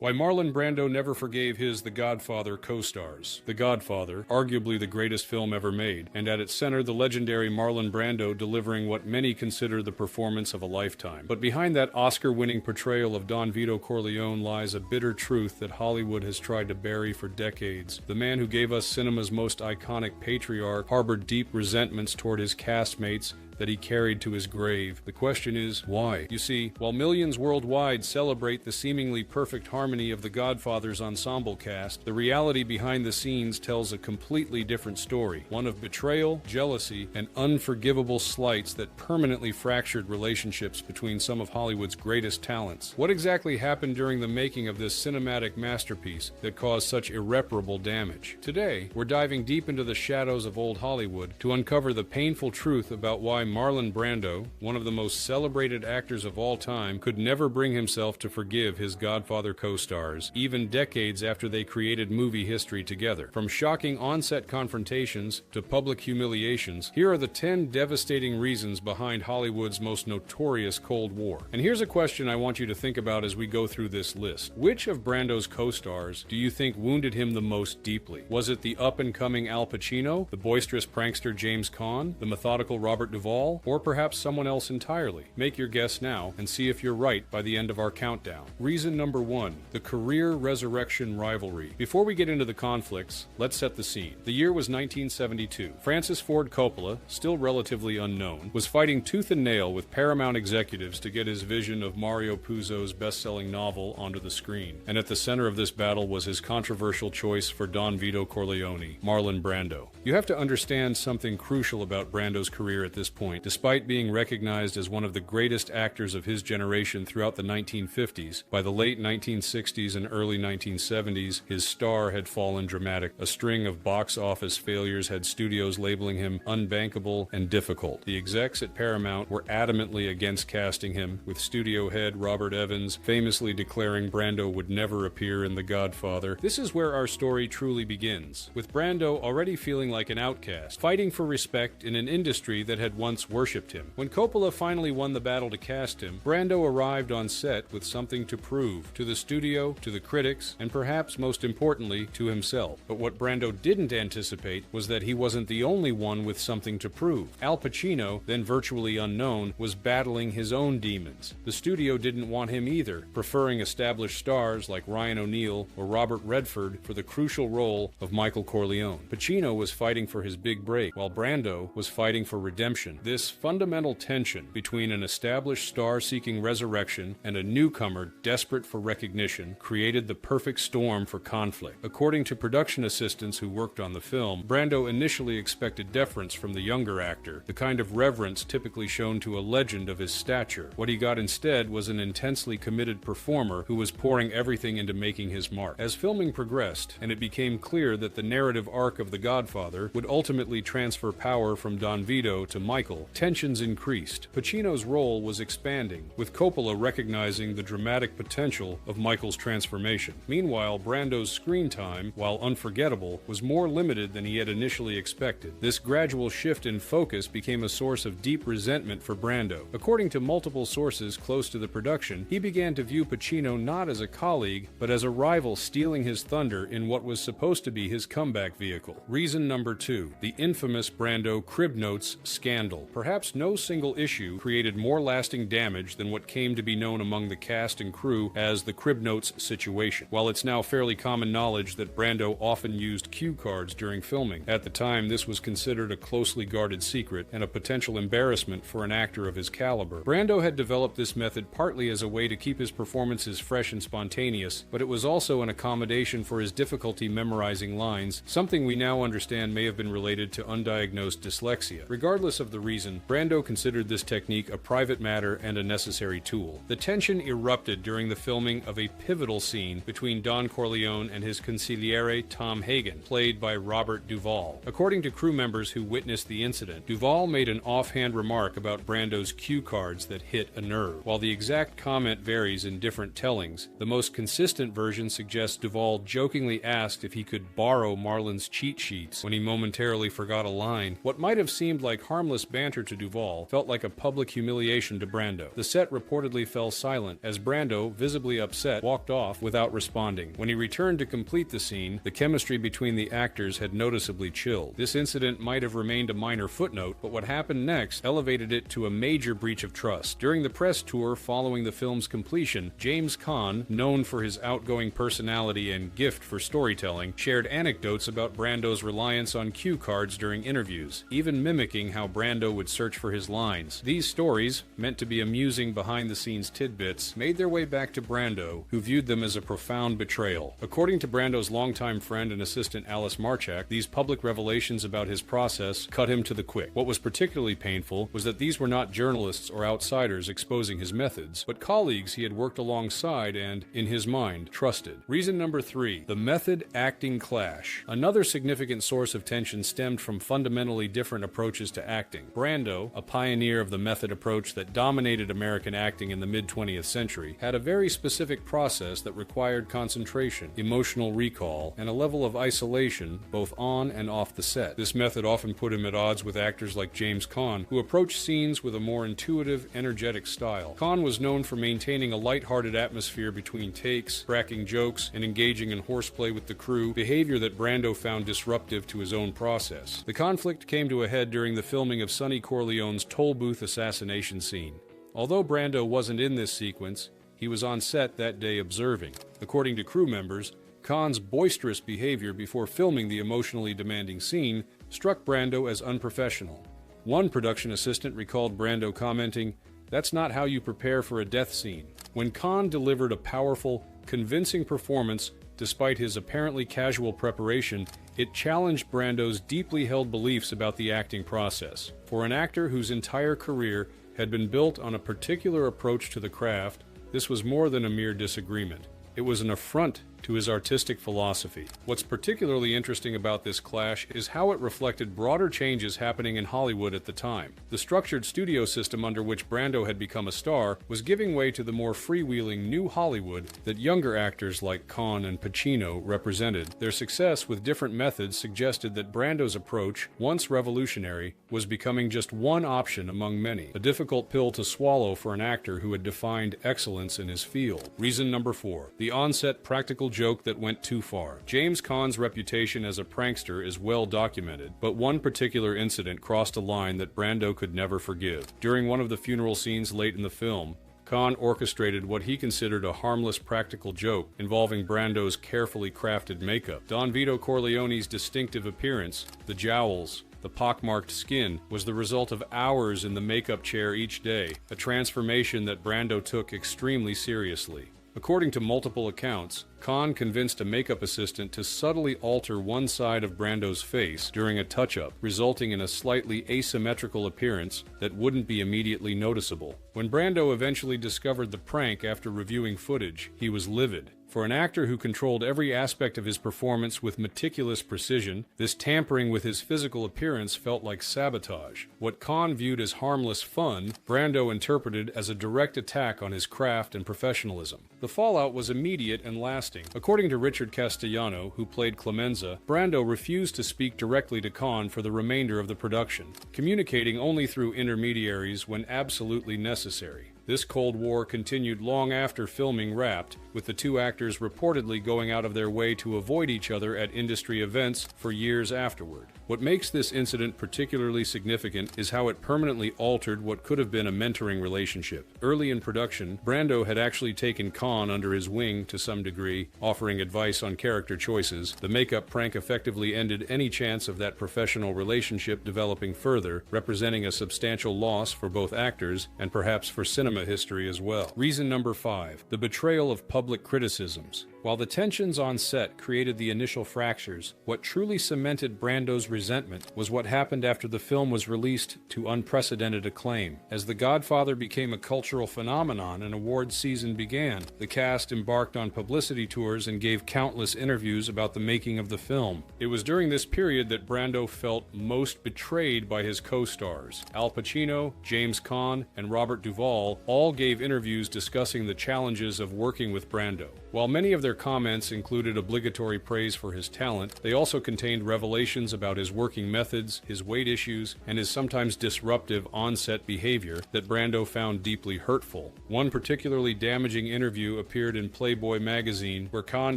Why Marlon Brando never forgave his The Godfather co-stars. The Godfather, arguably the greatest film ever made, and at its center the legendary Marlon Brando delivering what many consider the performance of a lifetime. But behind that Oscar-winning portrayal of Don Vito Corleone lies a bitter truth that Hollywood has tried to bury for decades. The man who gave us cinema's most iconic patriarch harbored deep resentments toward his castmates that he carried to his grave. The question is, why? You see, while millions worldwide celebrate the seemingly perfect harmony of the Godfather's ensemble cast, the reality behind the scenes tells a completely different story. One of betrayal, jealousy, and unforgivable slights that permanently fractured relationships between some of Hollywood's greatest talents. What exactly happened during the making of this cinematic masterpiece that caused such irreparable damage? Today, we're diving deep into the shadows of old Hollywood to uncover the painful truth about why Marlon Brando, one of the most celebrated actors of all time, could never bring himself to forgive his Godfather co-stars, even decades after they created movie history together. From shocking on-set confrontations to public humiliations, here are the 10 devastating reasons behind Hollywood's most notorious Cold War. And here's a question I want you to think about as we go through this list. Which of Brando's co-stars do you think wounded him the most deeply? Was it the up-and-coming Al Pacino, the boisterous prankster James Caan, the methodical Robert Duvall, or perhaps someone else entirely? Make your guess now and see if you're right by the end of our countdown. Reason number 1, the career resurrection rivalry. Before we get into the conflicts, let's set the scene. The year was 1972. Francis Ford Coppola, still relatively unknown, was fighting tooth and nail with Paramount executives to get his vision of Mario Puzo's best-selling novel onto the screen. And at the center of this battle was his controversial choice for Don Vito Corleone, Marlon Brando. You have to understand something crucial about Brando's career at this point. Despite being recognized as one of the greatest actors of his generation throughout the 1950s, by the late 1960s and early 1970s, his star had fallen dramatically. A string of box office failures had studios labeling him unbankable and difficult. The execs at Paramount were adamantly against casting him, with studio head Robert Evans famously declaring Brando would never appear in The Godfather. This is where our story truly begins, with Brando already feeling like an outcast, fighting for respect in an industry that had once worshipped him. When Coppola finally won the battle to cast him, Brando arrived on set with something to prove to the studio, to the critics, and perhaps most importantly, to himself. But what Brando didn't anticipate was that he wasn't the only one with something to prove. Al Pacino, then virtually unknown, was battling his own demons. The studio didn't want him either, preferring established stars like Ryan O'Neal or Robert Redford for the crucial role of Michael Corleone. Pacino was fighting for his big break, while Brando was fighting for redemption. This fundamental tension between an established star seeking resurrection and a newcomer desperate for recognition created the perfect storm for conflict. According to production assistants who worked on the film, Brando initially expected deference from the younger actor, the kind of reverence typically shown to a legend of his stature. What he got instead was an intensely committed performer who was pouring everything into making his mark. As filming progressed, and it became clear that the narrative arc of The Godfather would ultimately transfer power from Don Vito to Michael, tensions increased. Pacino's role was expanding, with Coppola recognizing the dramatic potential of Michael's transformation. Meanwhile, Brando's screen time, while unforgettable, was more limited than he had initially expected. This gradual shift in focus became a source of deep resentment for Brando. According to multiple sources close to the production, he began to view Pacino not as a colleague, but as a rival stealing his thunder in what was supposed to be his comeback vehicle. Reason number 2, the infamous Brando crib notes scandal. Perhaps no single issue created more lasting damage than what came to be known among the cast and crew as the crib notes situation. While it's now fairly common knowledge that Brando often used cue cards during filming, at the time this was considered a closely guarded secret and a potential embarrassment for an actor of his caliber. Brando had developed this method partly as a way to keep his performances fresh and spontaneous, but it was also an accommodation for his difficulty memorizing lines, something we now understand may have been related to undiagnosed dyslexia. Regardless of the reason, Brando considered this technique a private matter and a necessary tool. The tension erupted during the filming of a pivotal scene between Don Corleone and his consigliere Tom Hagen, played by Robert Duvall. According to crew members who witnessed the incident, Duvall made an offhand remark about Brando's cue cards that hit a nerve. While the exact comment varies in different tellings, the most consistent version suggests Duvall jokingly asked if he could borrow Marlon's cheat sheets when he momentarily forgot a line. What might have seemed like harmless banter to Duvall felt like a public humiliation to Brando. The set reportedly fell silent as Brando, visibly upset, walked off without responding. When he returned to complete the scene, the chemistry between the actors had noticeably chilled. This incident might have remained a minor footnote, but what happened next elevated it to a major breach of trust. During the press tour following the film's completion, James Caan, known for his outgoing personality and gift for storytelling, shared anecdotes about Brando's reliance on cue cards during interviews, even mimicking how Brando would search for his lines. These stories, meant to be amusing behind-the-scenes tidbits, made their way back to Brando, who viewed them as a profound betrayal. According to Brando's longtime friend and assistant Alice Marchak, these public revelations about his process cut him to the quick. What was particularly painful was that these were not journalists or outsiders exposing his methods, but colleagues he had worked alongside and, in his mind, trusted. Reason number 3, the method-acting clash. Another significant source of tension stemmed from fundamentally different approaches to acting. Brando, a pioneer of the method approach that dominated American acting in the mid-20th century, had a very specific process that required concentration, emotional recall, and a level of isolation both on and off the set. This method often put him at odds with actors like James Caan, who approached scenes with a more intuitive, energetic style. Caan was known for maintaining a light-hearted atmosphere between takes, cracking jokes, and engaging in horseplay with the crew, behavior that Brando found disruptive to his own process. The conflict came to a head during the filming of Sonny Corleone's toll booth assassination scene. Although Brando wasn't in this sequence, he was on set that day observing. According to crew members, Caan's boisterous behavior before filming the emotionally demanding scene struck Brando as unprofessional. One production assistant recalled Brando commenting, "That's not how you prepare for a death scene." When Caan delivered a powerful, convincing performance despite his apparently casual preparation, it challenged Brando's deeply held beliefs about the acting process. For an actor whose entire career had been built on a particular approach to the craft, this was more than a mere disagreement. It was an affront to his artistic philosophy. What's particularly interesting about this clash is how it reflected broader changes happening in Hollywood at the time. The structured studio system under which Brando had become a star was giving way to the more freewheeling new Hollywood that younger actors like Caan and Pacino represented. Their success with different methods suggested that Brando's approach, once revolutionary, was becoming just one option among many, a difficult pill to swallow for an actor who had defined excellence in his field. Reason number 4, the on-set practical joke that went too far. James Caan's reputation as a prankster is well documented, but one particular incident crossed a line that Brando could never forgive. During one of the funeral scenes late in the film, Caan orchestrated what he considered a harmless practical joke involving Brando's carefully crafted makeup. Don Vito Corleone's distinctive appearance, the jowls, the pockmarked skin, was the result of hours in the makeup chair each day, a transformation that Brando took extremely seriously. According to multiple accounts, Caan convinced a makeup assistant to subtly alter one side of Brando's face during a touch-up, resulting in a slightly asymmetrical appearance that wouldn't be immediately noticeable. When Brando eventually discovered the prank after reviewing footage, he was livid. For an actor who controlled every aspect of his performance with meticulous precision, this tampering with his physical appearance felt like sabotage. What Caan viewed as harmless fun, Brando interpreted as a direct attack on his craft and professionalism. The fallout was immediate and lasting. According to Richard Castellano, who played Clemenza, Brando refused to speak directly to Caan for the remainder of the production, communicating only through intermediaries when absolutely necessary. This Cold War continued long after filming wrapped, with the two actors reportedly going out of their way to avoid each other at industry events for years afterward. What makes this incident particularly significant is how it permanently altered what could have been a mentoring relationship. Early in production, Brando had actually taken Caan under his wing to some degree, offering advice on character choices. The makeup prank effectively ended any chance of that professional relationship developing further, representing a substantial loss for both actors and perhaps for cinema history as well. Reason number 5, the betrayal of public criticisms. While the tensions on set created the initial fractures, what truly cemented Brando's resentment was what happened after the film was released to unprecedented acclaim. As The Godfather became a cultural phenomenon and awards season began, the cast embarked on publicity tours and gave countless interviews about the making of the film. It was during this period that Brando felt most betrayed by his co-stars. Al Pacino, James Caan, and Robert Duvall all gave interviews discussing the challenges of working with Brando. While many of their comments included obligatory praise for his talent, they also contained revelations about his working methods, his weight issues, and his sometimes disruptive on-set behavior that Brando found deeply hurtful. One particularly damaging interview appeared in Playboy magazine, where Caan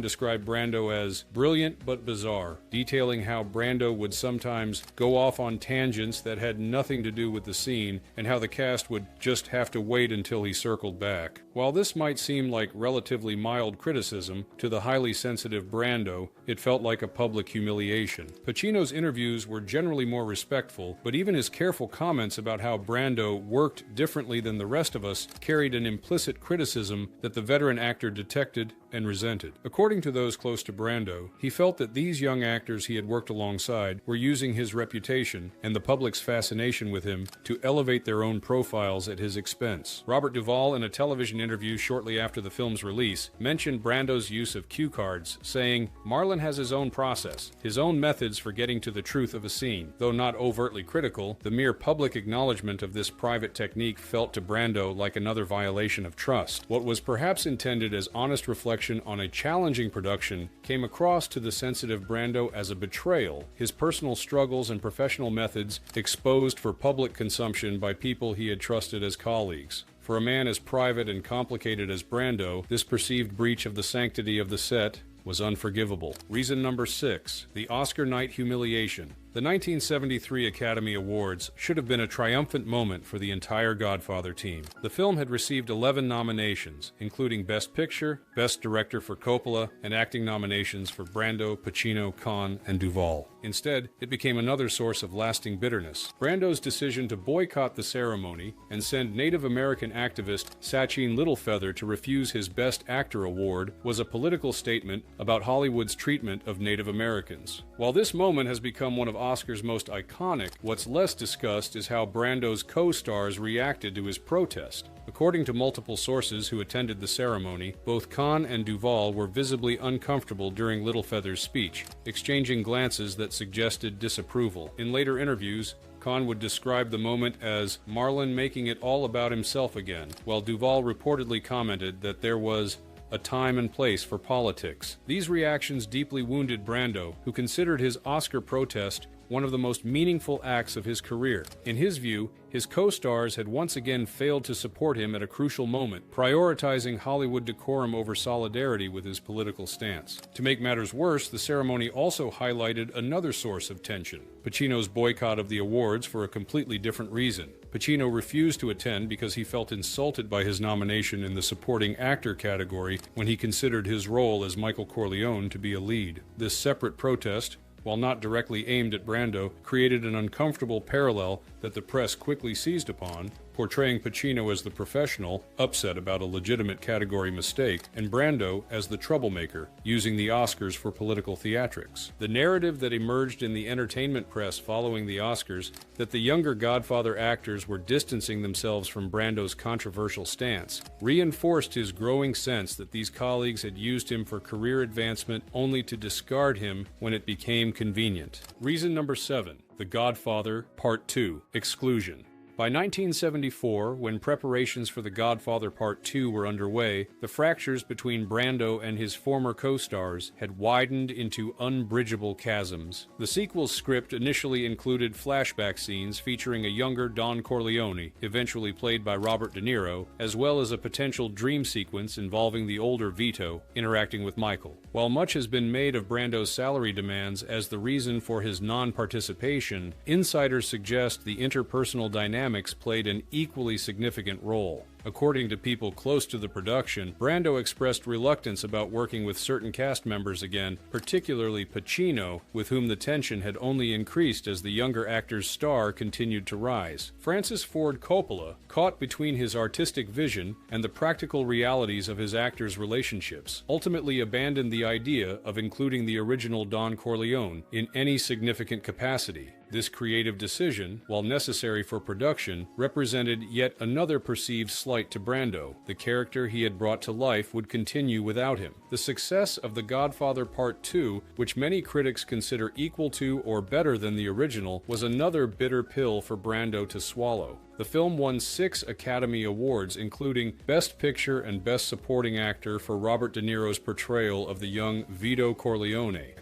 described Brando as brilliant but bizarre, detailing how Brando would sometimes go off on tangents that had nothing to do with the scene, and how the cast would just have to wait until he circled back. While this might seem like relatively mild criticism, to the highly sensitive Brando, it felt like a public humiliation. Pacino's interviews were generally more respectful, but even his careful comments about how Brando worked differently than the rest of us carried an implicit criticism that the veteran actor detected and resented. According to those close to Brando, he felt that these young actors he had worked alongside were using his reputation and the public's fascination with him to elevate their own profiles at his expense. Robert Duvall, in a television interview shortly after the film's release, mentioned Brando's use of cue cards, saying, "Marlon has his own process, his own methods for getting to the truth of a scene. Though not overtly critical, the mere public acknowledgement of this private technique felt to Brando like another violation of trust. What was perhaps intended as honest reflection on a challenging production came across to the sensitive Brando as a betrayal, his personal struggles and professional methods exposed for public consumption by people he had trusted as colleagues. For a man as private and complicated as Brando, this perceived breach of the sanctity of the set was unforgivable." Reason number 6, the Oscar night humiliation. The 1973 Academy Awards should have been a triumphant moment for the entire Godfather team. The film had received 11 nominations, including Best Picture, Best Director for Coppola, and acting nominations for Brando, Pacino, Caan, and Duvall. Instead, it became another source of lasting bitterness. Brando's decision to boycott the ceremony and send Native American activist Sachin Littlefeather to refuse his Best Actor award was a political statement about Hollywood's treatment of Native Americans. While this moment has become one of Oscar's most iconic, what's less discussed is how Brando's co-stars reacted to his protest. According to multiple sources who attended the ceremony, both Caan and Duvall were visibly uncomfortable during Littlefeather's speech, exchanging glances that suggested disapproval. In later interviews, Caan would describe the moment as Marlon making it all about himself again, while Duvall reportedly commented that there was a time and place for politics. These reactions deeply wounded Brando, who considered his Oscar protest one of the most meaningful acts of his career. In his view, his co-stars had once again failed to support him at a crucial moment, prioritizing Hollywood decorum over solidarity with his political stance. To make matters worse, the ceremony also highlighted another source of tension: Pacino's boycott of the awards for a completely different reason. Pacino refused to attend because he felt insulted by his nomination in the supporting actor category when he considered his role as Michael Corleone to be a lead. This separate protest, while not directly aimed at Brando, created an uncomfortable parallel that the press quickly seized upon, portraying Pacino as the professional, upset about a legitimate category mistake, and Brando as the troublemaker, using the Oscars for political theatrics. The narrative that emerged in the entertainment press following the Oscars, that the younger Godfather actors were distancing themselves from Brando's controversial stance, reinforced his growing sense that these colleagues had used him for career advancement only to discard him when it became convenient. Reason number 7, The Godfather Part 2, Exclusion. By 1974, when preparations for The Godfather Part 2 were underway, the fractures between Brando and his former co-stars had widened into unbridgeable chasms. The sequel's script initially included flashback scenes featuring a younger Don Corleone, eventually played by Robert De Niro, as well as a potential dream sequence involving the older Vito interacting with Michael. While much has been made of Brando's salary demands as the reason for his non-participation, insiders suggest the interpersonal dynamics played an equally significant role. According to people close to the production, Brando expressed reluctance about working with certain cast members again, particularly Pacino, with whom the tension had only increased as the younger actor's star continued to rise. Francis Ford Coppola, caught between his artistic vision and the practical realities of his actors' relationships, ultimately abandoned the idea of including the original Don Corleone in any significant capacity. This creative decision, while necessary for production, represented yet another perceived slight to Brando. The character he had brought to life would continue without him. The success of The Godfather Part 2, which many critics consider equal to or better than the original, was another bitter pill for Brando to swallow. The film won 6 Academy Awards, including Best Picture and Best Supporting Actor for Robert De Niro's portrayal of the young Vito Corleone,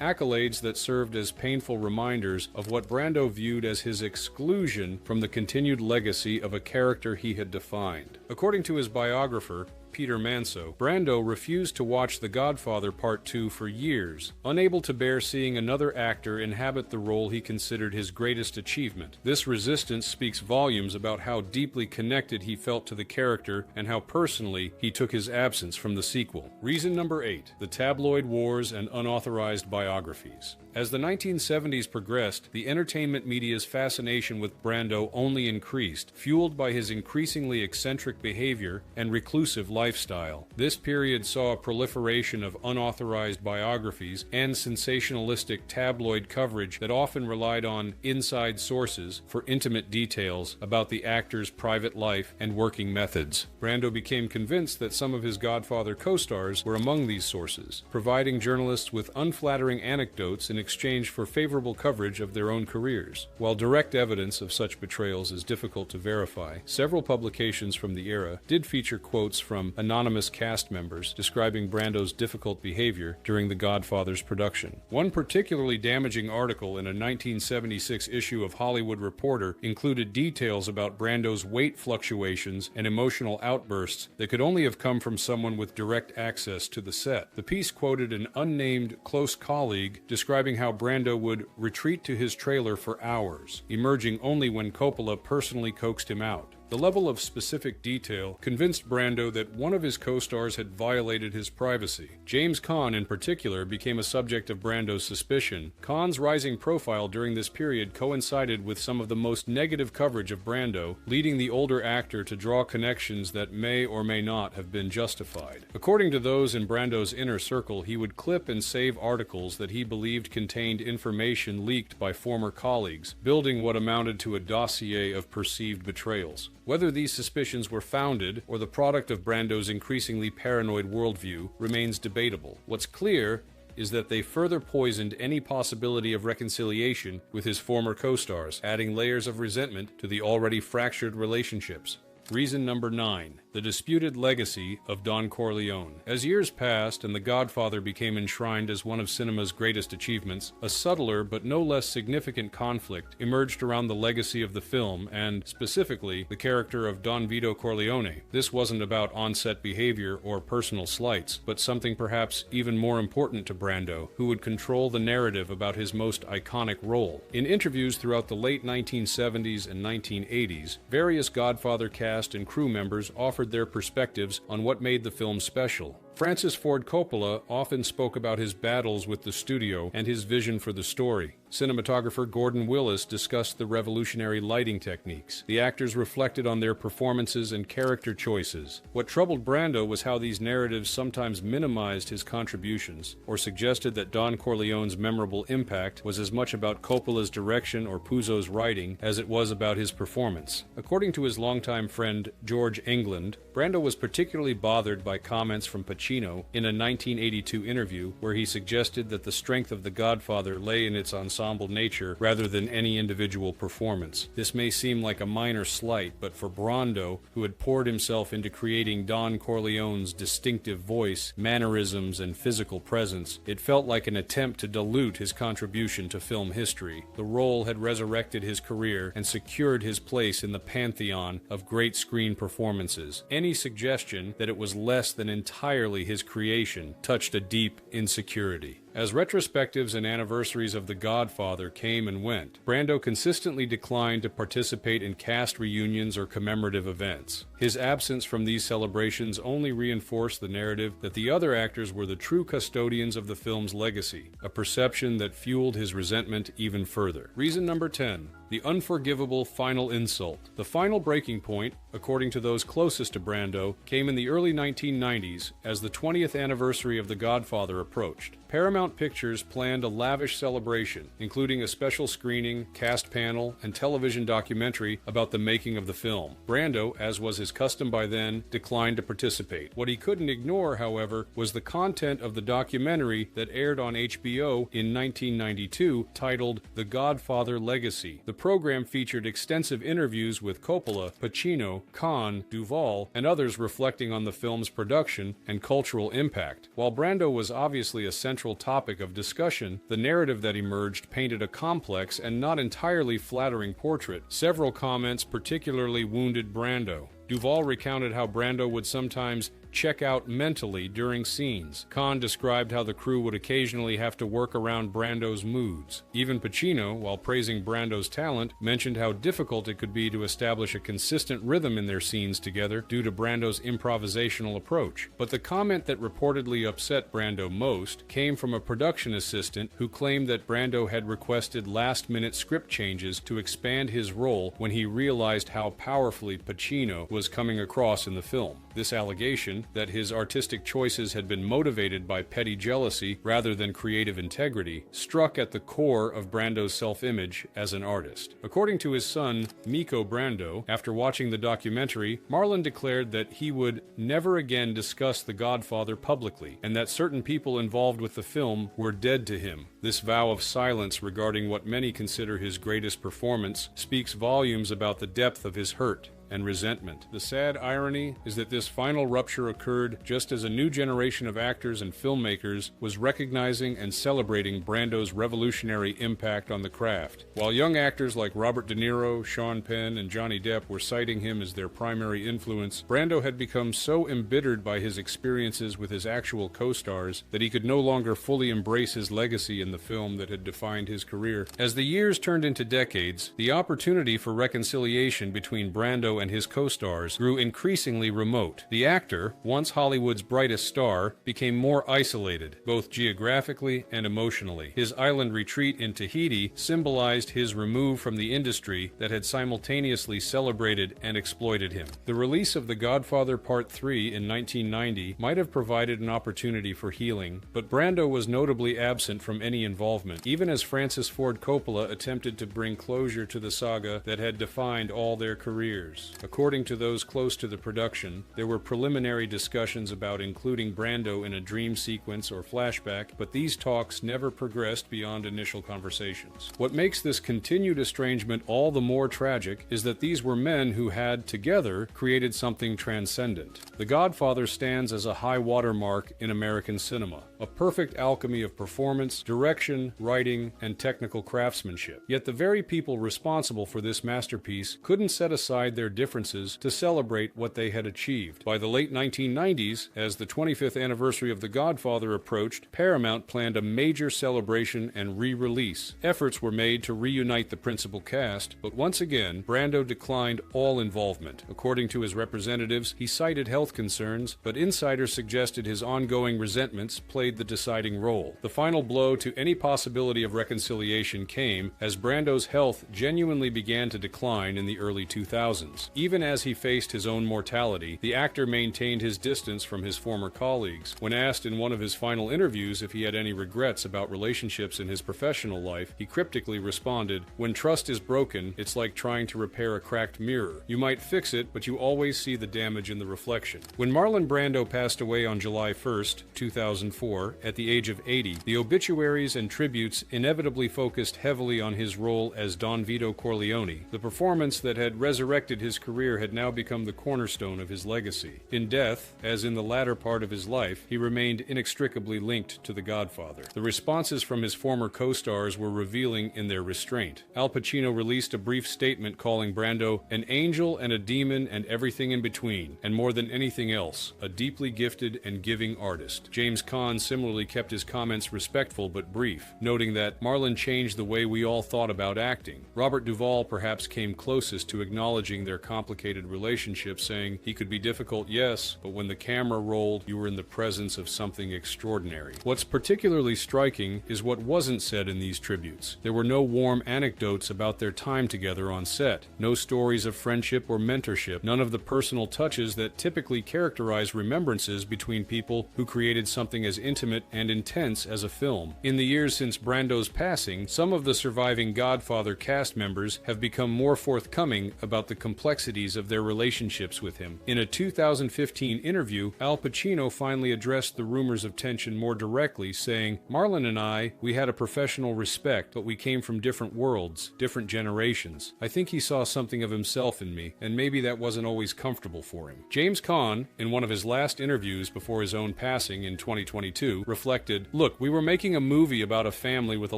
accolades that served as painful reminders of what Brando viewed as his exclusion from the continued legacy of a character he had defined. According to his biographer, Peter Manso, Brando refused to watch The Godfather Part 2 for years, unable to bear seeing another actor inhabit the role he considered his greatest achievement. This resistance speaks volumes about how deeply connected he felt to the character and how personally he took his absence from the sequel. Reason number 8, the tabloid wars and unauthorized biographies. As the 1970s progressed, the entertainment media's fascination with Brando only increased, fueled by his increasingly eccentric behavior and reclusive lifestyle. This period saw a proliferation of unauthorized biographies and sensationalistic tabloid coverage that often relied on inside sources for intimate details about the actor's private life and working methods. Brando became convinced that some of his Godfather co-stars were among these sources, providing journalists with unflattering anecdotes in exchange for favorable coverage of their own careers. While direct evidence of such betrayals is difficult to verify, several publications from the era did feature quotes from anonymous cast members describing Brando's difficult behavior during The Godfather's production. One particularly damaging article in a 1976 issue of Hollywood Reporter included details about Brando's weight fluctuations and emotional outbursts that could only have come from someone with direct access to the set. The piece quoted an unnamed close colleague describing how Brando would retreat to his trailer for hours, emerging only when Coppola personally coaxed him out. The level of specific detail convinced Brando that one of his co-stars had violated his privacy. James Caan, in particular, became a subject of Brando's suspicion. Caan's rising profile during this period coincided with some of the most negative coverage of Brando, leading the older actor to draw connections that may or may not have been justified. According to those in Brando's inner circle, he would clip and save articles that he believed contained information leaked by former colleagues, building what amounted to a dossier of perceived betrayals. Whether these suspicions were founded or the product of Brando's increasingly paranoid worldview remains debatable. What's clear is that they further poisoned any possibility of reconciliation with his former co-stars, adding layers of resentment to the already fractured relationships. Reason number 9, the disputed legacy of Don Corleone. As years passed and The Godfather became enshrined as one of cinema's greatest achievements, a subtler but no less significant conflict emerged around the legacy of the film and, specifically, the character of Don Vito Corleone. This wasn't about on-set behavior or personal slights, but something perhaps even more important to Brando, who would control the narrative about his most iconic role. In interviews throughout the late 1970s and 1980s, various Godfather cast and crew members offered their perspectives on what made the film special. Francis Ford Coppola often spoke about his battles with the studio and his vision for the story. Cinematographer Gordon Willis discussed the revolutionary lighting techniques. The actors reflected on their performances and character choices. What troubled Brando was how these narratives sometimes minimized his contributions, or suggested that Don Corleone's memorable impact was as much about Coppola's direction or Puzo's writing as it was about his performance. According to his longtime friend George England, Brando was particularly bothered by comments from Pacino in a 1982 interview where he suggested that the strength of The Godfather lay in its ensemble nature rather than any individual performance. This may seem like a minor slight, but for Brando, who had poured himself into creating Don Corleone's distinctive voice, mannerisms, and physical presence, it felt like an attempt to dilute his contribution to film history. The role had resurrected his career and secured his place in the pantheon of great screen performances. Any suggestion that it was less than entirely his creation touched a deep insecurity. As retrospectives and anniversaries of The Godfather came and went, Brando consistently declined to participate in cast reunions or commemorative events. His absence from these celebrations only reinforced the narrative that the other actors were the true custodians of the film's legacy, a perception that fueled his resentment even further. Reason number 10. The unforgivable final insult. The final breaking point, according to those closest to Brando, came in the early 1990s as the 20th anniversary of The Godfather approached. Paramount Paramount Pictures planned a lavish celebration, including a special screening, cast panel, and television documentary about the making of the film. Brando, as was his custom by then, declined to participate. What he couldn't ignore, however, was the content of the documentary that aired on HBO in 1992, titled The Godfather Legacy. The program featured extensive interviews with Coppola, Pacino, Caan, Duvall, and others reflecting on the film's production and cultural impact. While Brando was obviously a central topic of discussion, the narrative that emerged painted a complex and not entirely flattering portrait. Several comments particularly wounded Brando. Duvall recounted how Brando would sometimes check out mentally during scenes. Caan described how the crew would occasionally have to work around Brando's moods. Even Pacino, while praising Brando's talent, mentioned how difficult it could be to establish a consistent rhythm in their scenes together due to Brando's improvisational approach. But the comment that reportedly upset Brando most came from a production assistant who claimed that Brando had requested last-minute script changes to expand his role when he realized how powerfully Pacino was coming across in the film. This allegation, that his artistic choices had been motivated by petty jealousy rather than creative integrity, struck at the core of Brando's self-image as an artist. According to his son, Miko Brando, after watching the documentary, Marlon declared that he would never again discuss The Godfather publicly, and that certain people involved with the film were dead to him. This vow of silence regarding what many consider his greatest performance speaks volumes about the depth of his hurt and resentment. The sad irony is that this final rupture occurred just as a new generation of actors and filmmakers was recognizing and celebrating Brando's revolutionary impact on the craft. While young actors like Robert De Niro, Sean Penn, and Johnny Depp were citing him as their primary influence, Brando had become so embittered by his experiences with his actual co-stars that he could no longer fully embrace his legacy in the film that had defined his career. As the years turned into decades, the opportunity for reconciliation between Brando and his co-stars grew increasingly remote. The actor, once Hollywood's brightest star, became more isolated, both geographically and emotionally. His island retreat in Tahiti symbolized his remove from the industry that had simultaneously celebrated and exploited him. The release of The Godfather Part 3 in 1990 might have provided an opportunity for healing, but Brando was notably absent from any involvement, even as Francis Ford Coppola attempted to bring closure to the saga that had defined all their careers. According to those close to the production, there were preliminary discussions about including Brando in a dream sequence or flashback, but these talks never progressed beyond initial conversations. What makes this continued estrangement all the more tragic is that these were men who had, together, created something transcendent. The Godfather stands as a high watermark in American cinema, a perfect alchemy of performance, direction, writing, and technical craftsmanship. Yet the very people responsible for this masterpiece couldn't set aside their differences to celebrate what they had achieved. By the late 1990s, as the 25th anniversary of The Godfather approached, Paramount planned a major celebration and re-release. Efforts were made to reunite the principal cast, but once again, Brando declined all involvement. According to his representatives, he cited health concerns, but insiders suggested his ongoing resentments played the deciding role. The final blow to any possibility of reconciliation came as Brando's health genuinely began to decline in the early 2000s. Even as he faced his own mortality, the actor maintained his distance from his former colleagues. When asked in one of his final interviews if he had any regrets about relationships in his professional life, he cryptically responded, "When trust is broken, it's like trying to repair a cracked mirror. You might fix it, but you always see the damage in the reflection." When Marlon Brando passed away on July 1st, 2004, at the age of 80, the obituaries and tributes inevitably focused heavily on his role as Don Vito Corleone. The performance that had resurrected his career had now become the cornerstone of his legacy. In death, as in the latter part of his life, he remained inextricably linked to The Godfather. The responses from his former co-stars were revealing in their restraint. Al Pacino released a brief statement calling Brando an angel and a demon and everything in between, and more than anything else, a deeply gifted and giving artist. James Caan similarly kept his comments respectful but brief, noting that Marlon changed the way we all thought about acting. Robert Duvall perhaps came closest to acknowledging their complicated relationship, saying, "He could be difficult, yes, but when the camera rolled, you were in the presence of something extraordinary." What's particularly striking is what wasn't said in these tributes. There were no warm anecdotes about their time together on set, no stories of friendship or mentorship, none of the personal touches that typically characterize remembrances between people who created something as intimate intimate and intense as a film. In the years since Brando's passing, some of the surviving Godfather cast members have become more forthcoming about the complexities of their relationships with him. In a 2015 interview, Al Pacino finally addressed the rumors of tension more directly, saying, "Marlon and I, we had a professional respect, but we came from different worlds, different generations. I think he saw something of himself in me, and maybe that wasn't always comfortable for him." James Caan, in one of his last interviews before his own passing in 2022, reflected, "Look, we were making a movie about a family with a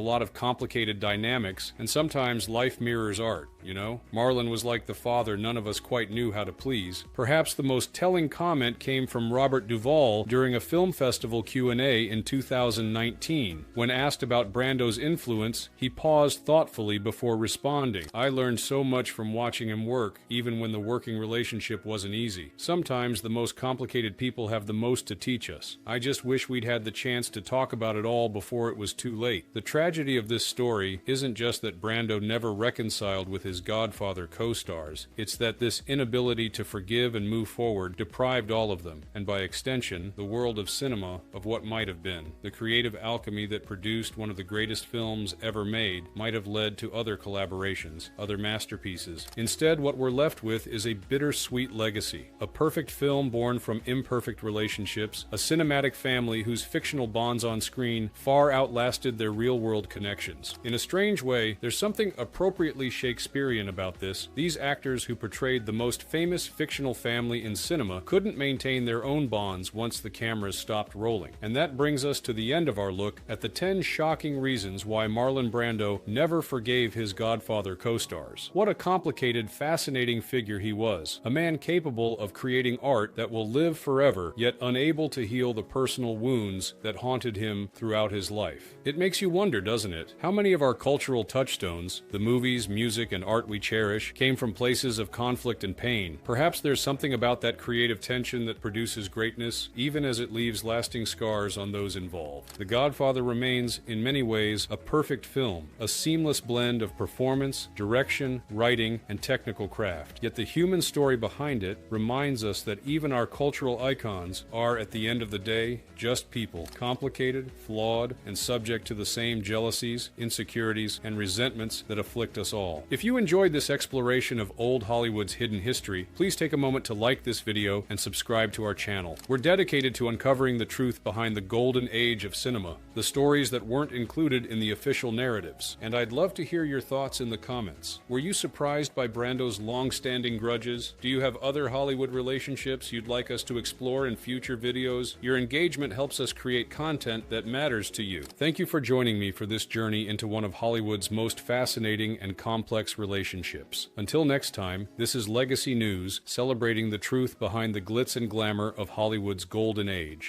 lot of complicated dynamics, and sometimes life mirrors art, you know? Marlon was like the father none of us quite knew how to please." Perhaps the most telling comment came from Robert Duvall during a film festival Q&A in 2019. When asked about Brando's influence, he paused thoughtfully before responding. "I learned so much from watching him work, even when the working relationship wasn't easy. Sometimes the most complicated people have the most to teach us. I just wish we'd had the chance to talk about it all before it was too late." The tragedy of this story isn't just that Brando never reconciled with his Godfather co-stars, it's that this inability to forgive and move forward deprived all of them, and by extension, the world of cinema, of what might have been. The creative alchemy that produced one of the greatest films ever made might have led to other collaborations, other masterpieces. Instead, what we're left with is a bittersweet legacy. A perfect film born from imperfect relationships, a cinematic family whose fictional bonds on screen far outlasted their real-world connections. In a strange way, there's something appropriately Shakespearean about this. These actors who portrayed the most famous fictional family in cinema couldn't maintain their own bonds once the cameras stopped rolling. And that brings us to the end of our look at the 10 shocking reasons why Marlon Brando never forgave his Godfather co-stars. What a complicated, fascinating figure he was. A man capable of creating art that will live forever, yet unable to heal the personal wounds that haunted him throughout his life. It makes you wonder, doesn't it? How many of our cultural touchstones, the movies, music, and art we cherish, came from places of conflict and pain? Perhaps there's something about that creative tension that produces greatness, even as it leaves lasting scars on those involved. The Godfather remains, in many ways, a perfect film, a seamless blend of performance, direction, writing, and technical craft. Yet the human story behind it reminds us that even our cultural icons are, at the end of the day, just people, complicated, flawed, and subject to the same jealousies, insecurities, and resentments that afflict us all. If you enjoyed this exploration of old Hollywood's hidden history, please take a moment to like this video and subscribe to our channel. We're dedicated to uncovering the truth behind the golden age of cinema, the stories that weren't included in the official narratives. And I'd love to hear your thoughts in the comments. Were you surprised by Brando's long-standing grudges? Do you have other Hollywood relationships you'd like us to explore in future videos? Your engagement helps us create content that matters to you. Thank you for joining me for this journey into one of Hollywood's most fascinating and complex relationships. Until next time, this is Legacy News, celebrating the truth behind the glitz and glamour of Hollywood's golden age.